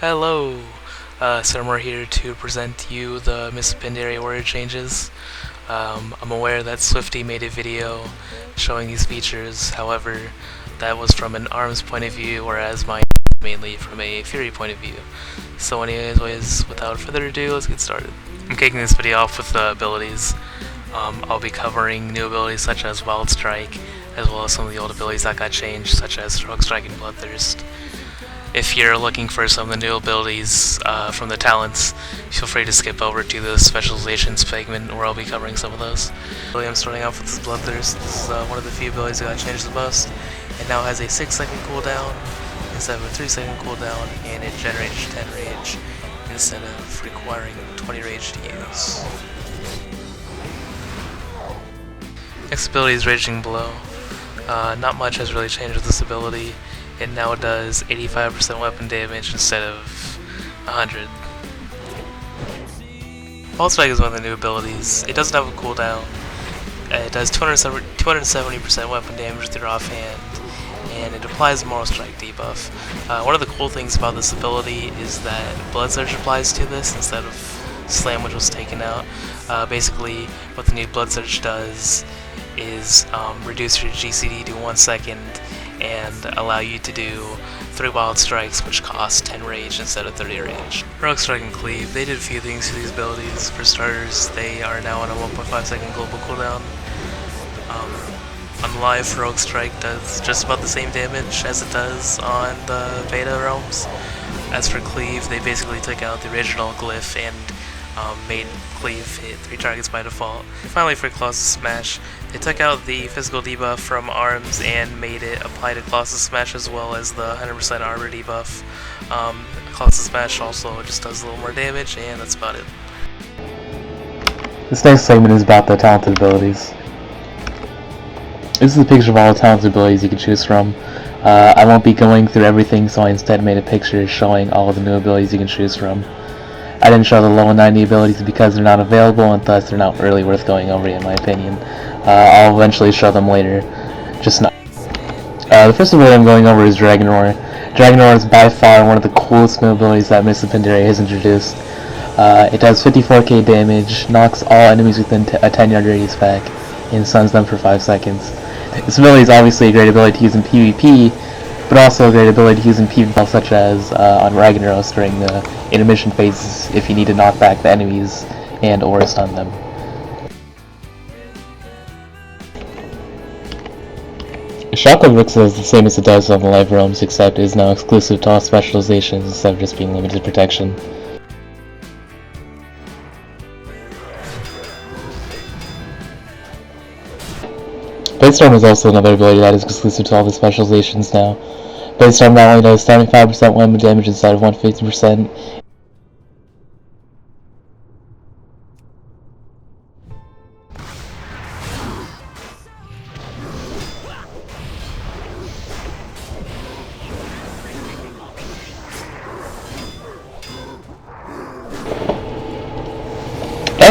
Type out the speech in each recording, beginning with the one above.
Hello! We're here to present to you the Miss Pandaria warrior changes. I'm aware that Swifty made a video showing these features, however, that was from an ARMS point of view, whereas mine is mainly from a Fury point of view. So anyways, without further ado, let's get started. I'm kicking this video off with the abilities. I'll be covering new abilities such as Wild Strike, as well as some of the old abilities that got changed, such as Stroke Strike and Bloodthirst. If you're looking for some of the new abilities from the talents, feel free to skip over to the specializations segment where I'll be covering some of those. I'm starting off with this Bloodthirst. This is one of the few abilities that got changed the most. It now has a 6-second cooldown instead of a 3-second cooldown, and it generates 10 rage instead of requiring 20 rage to use. Next ability is Raging Blow. Not much has really changed with this ability. It now does 85% weapon damage instead of 100. Wild Strike is one of the new abilities. It doesn't have a cooldown. It does 270% weapon damage with your offhand, and it applies a Moral Strike debuff. One of the cool things about this ability is that Blood Surge applies to this instead of Slam, which was taken out. Basically, what the new Blood Surge does is reduce your GCD to 1 second and allow you to do 3 Wild Strikes, which cost 10 rage instead of 30 rage. Rogue Strike and Cleave, they did a few things to these abilities. For starters, they are now on a 1.5 second global cooldown. On live, Rogue Strike does just about the same damage as it does on the beta realms. As for Cleave, they basically took out the original glyph and made Cleave hit 3 targets by default. And finally, for Colossus Smash, they took out the physical debuff from ARMS and made it apply to Colossus Smash as well as the 100% armor debuff. Colossus Smash also just does a little more damage, and that's about it. This next segment is about the talented abilities. This is a picture of all the talented abilities you can choose from. I won't be going through everything, so I instead made a picture showing all of the new abilities you can choose from. I didn't show the level 90 abilities because they're not available, and thus they're not really worth going over in my opinion. I'll eventually show them later, just not. The first ability I'm going over is Dragon Roar. Dragon Roar is by far one of the coolest new abilities that Miss Pandaria has introduced. It does 54k damage, knocks all enemies within a 10-yard radius back, and stuns them for 5 seconds. This ability is obviously a great ability to use in PvP, but also a great ability to use in PvP, such as on Ragnaros during the intermission phases if you need to knock back the enemies and or stun them. Shotgun looks the same as it does on the live realms, except it is now exclusive to all specializations instead of just being limited to protection. Bladestorm is also another ability that is exclusive to all the specializations now. Bladestorm not only does 75% weapon damage instead of 150%,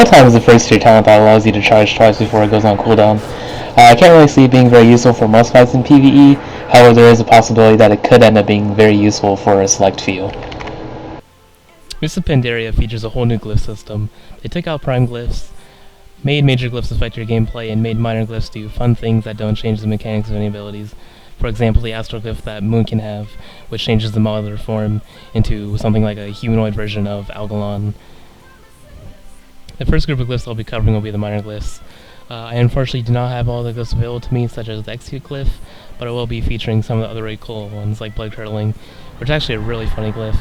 Time is the first tier talent that allows you to charge twice before it goes on cooldown. I can't really see it being very useful for most fights in PvE, however there is a possibility that it could end up being very useful for a select few. Miss Pandaria features a whole new glyph system. They took out prime glyphs, made major glyphs affect your gameplay, and made minor glyphs do fun things that don't change the mechanics of any abilities. For example, the astral glyph that Moon can have, which changes the modular form into something like a humanoid version of Algalon. The first group of glyphs I'll be covering will be the minor glyphs. I unfortunately do not have all the glyphs available to me, such as the Execute glyph, but I will be featuring some of the other really cool ones, like Blood Curdling, which is actually a really funny glyph.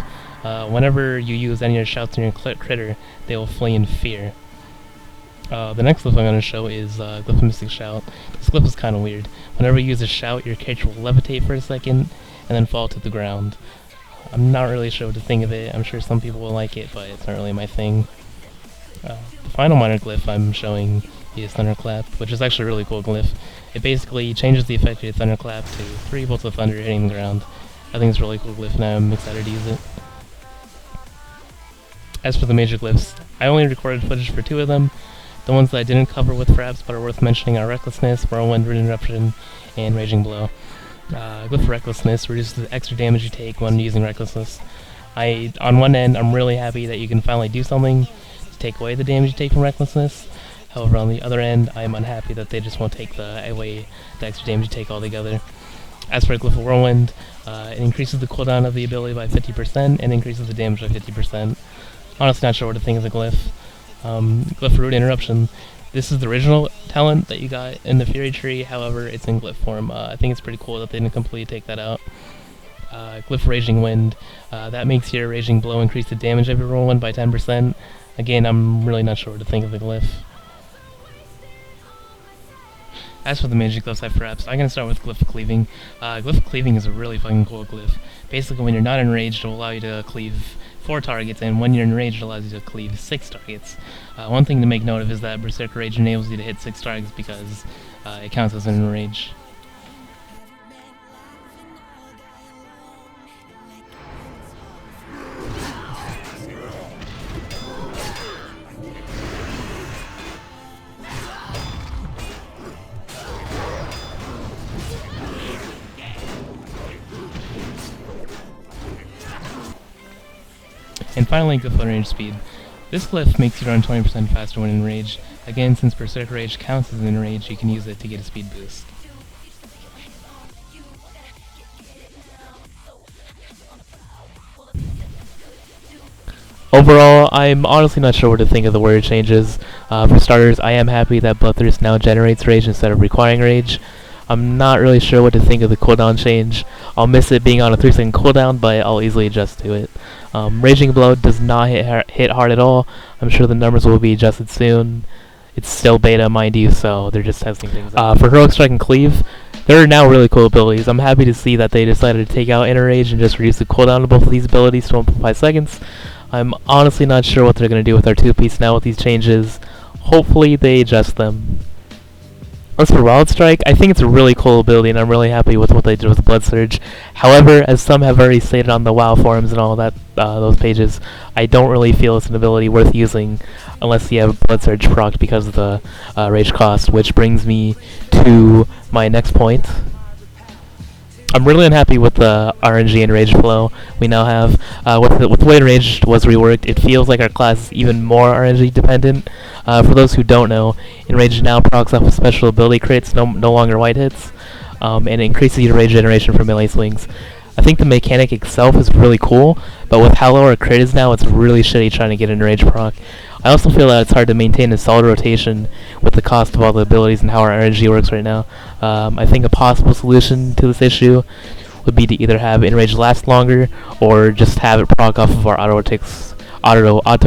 Whenever you use any of your shouts in your critter, they will flee in fear. The next glyph I'm going to show is Glyph of Mystic Shout. This glyph is kind of weird. Whenever you use a shout, your character will levitate for a second, and then fall to the ground. I'm not really sure what to think of it. I'm sure some people will like it, but it's not really my thing. The final minor glyph I'm showing is Thunderclap, which is actually a really cool glyph. It basically changes the effect of your Thunderclap to 3 bolts of thunder hitting the ground. I think it's a really cool glyph and I'm excited to use it. As for the major glyphs, I only recorded footage for 2 of them. The ones that I didn't cover with fraps but are worth mentioning are Recklessness, Whirlwind Interruption, and Raging Blow. Glyph for Recklessness reduces the extra damage you take when using Recklessness. On one end, I'm really happy that you can finally do something to take away the damage you take from recklessness. However, on the other end, I'm unhappy that they just won't take away the extra damage you take altogether. As for Glyph of Whirlwind, it increases the cooldown of the ability by 50% and increases the damage by 50%. Honestly, not sure what to think of the Glyph. Glyph of Rude Interruption. This is the original talent that you got in the Fury Tree, however, it's in Glyph form. I think it's pretty cool that they didn't completely take that out. Glyph Raging Wind. That makes your Raging Blow increase the damage of your Whirlwind by 10%. Again, I'm really not sure what to think of the Glyph. As for the magic glyphs I have perhaps, I'm going to start with Glyph of Cleaving. Glyph of Cleaving is a really fucking cool glyph. Basically, when you're not enraged, it will allow you to cleave 4 targets, and when you're enraged, it allows you to cleave 6 targets. One thing to make note of is that Berserker Rage enables you to hit 6 targets because it counts as an enrage. And finally, Glyph of Range Speed. This glyph makes you run 20% faster when enraged. Again, since Berserker Rage counts as an enrage, you can use it to get a speed boost. Overall, I'm honestly not sure what to think of the word changes. For starters, I am happy that Bloodthirst now generates rage instead of requiring rage. I'm not really sure what to think of the cooldown change. I'll miss it being on a 3-second cooldown, but I'll easily adjust to it. Raging Blow does not hit hard at all. I'm sure the numbers will be adjusted soon. It's still beta, mind you, so they're just testing things out. For Heroic Strike and Cleave, there are now really cool abilities. I'm happy to see that they decided to take out Inner Rage and just reduce the cooldown of both of these abilities to 1.5 seconds. I'm honestly not sure what they're going to do with our 2-piece now with these changes. Hopefully they adjust them. As for Wild Strike, I think it's a really cool ability, and I'm really happy with what they did with Blood Surge. However, as some have already stated on the WoW forums and all that, those pages, I don't really feel it's an ability worth using unless you have Blood Surge procced because of the rage cost, which brings me to my next point. I'm really unhappy with the RNG and rage flow we now have. With the way Enraged was reworked, it feels like our class is even more RNG dependent. For those who don't know, Enraged now procs off of special ability crits, no longer white hits, and it increases your rage generation for melee swings. I think the mechanic itself is really cool, but with how low our crit is now, it's really shitty trying to get an Enrage proc. I also feel that it's hard to maintain a solid rotation with the cost of all the abilities and how our energy works right now. I think a possible solution to this issue would be to either have Enrage last longer or just have it proc off of our auto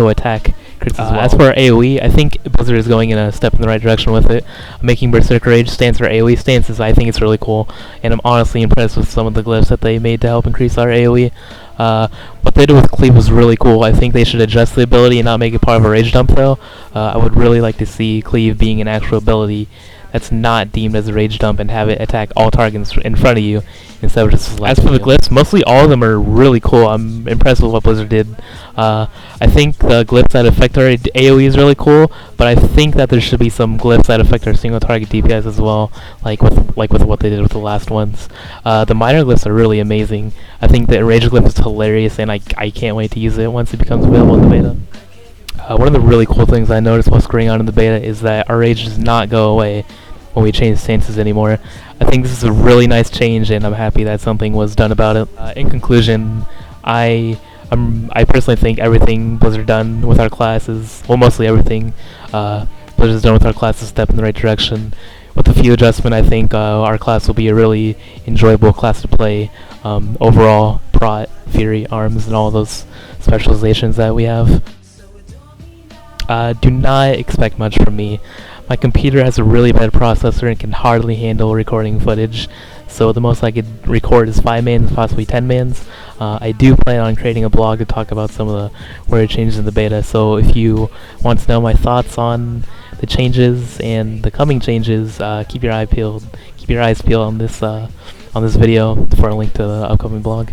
attack crits as well. As for our AoE, I think Blizzard is going in a step in the right direction with it. Making Berserker Rage stance for AoE stances, I think it's really cool, and I'm honestly impressed with some of the glyphs that they made to help increase our AoE. What they did with Cleave was really cool. I think they should adjust the ability and not make it part of a rage dump though. I would really like to see Cleave being an actual ability that's not deemed as a rage dump and have it attack all targets in front of you instead of just selecting. As for the glyphs, mostly all of them are really cool. I'm impressed with what Blizzard did. I think the glyphs that affect our AoE is really cool, but I think that there should be some glyphs that affect our single target DPS as well, like with what they did with the last ones. The minor glyphs are really amazing. I think the Enrage glyph is hilarious, and I can't wait to use it once it becomes available in the beta. One of the really cool things I noticed while screwing on in the beta is that our rage does not go away when we change stances anymore. I think this is a really nice change, and I'm happy that something was done about it. In conclusion, I personally think everything Blizzard done with our class is, well, mostly everything Blizzard's done with our class is a step in the right direction. With a few adjustments, I think our class will be a really enjoyable class to play. Overall, Prot, Fury, Arms, and all those specializations that we have. Do not expect much from me. My computer has a really bad processor and can hardly handle recording footage, so the most I could record is 5 mans, possibly 10 mans. I do plan on creating a blog to talk about some of the weird changes in the beta, so if you want to know my thoughts on the changes and the coming changes, keep your eyes peeled on this video for a link to the upcoming blog.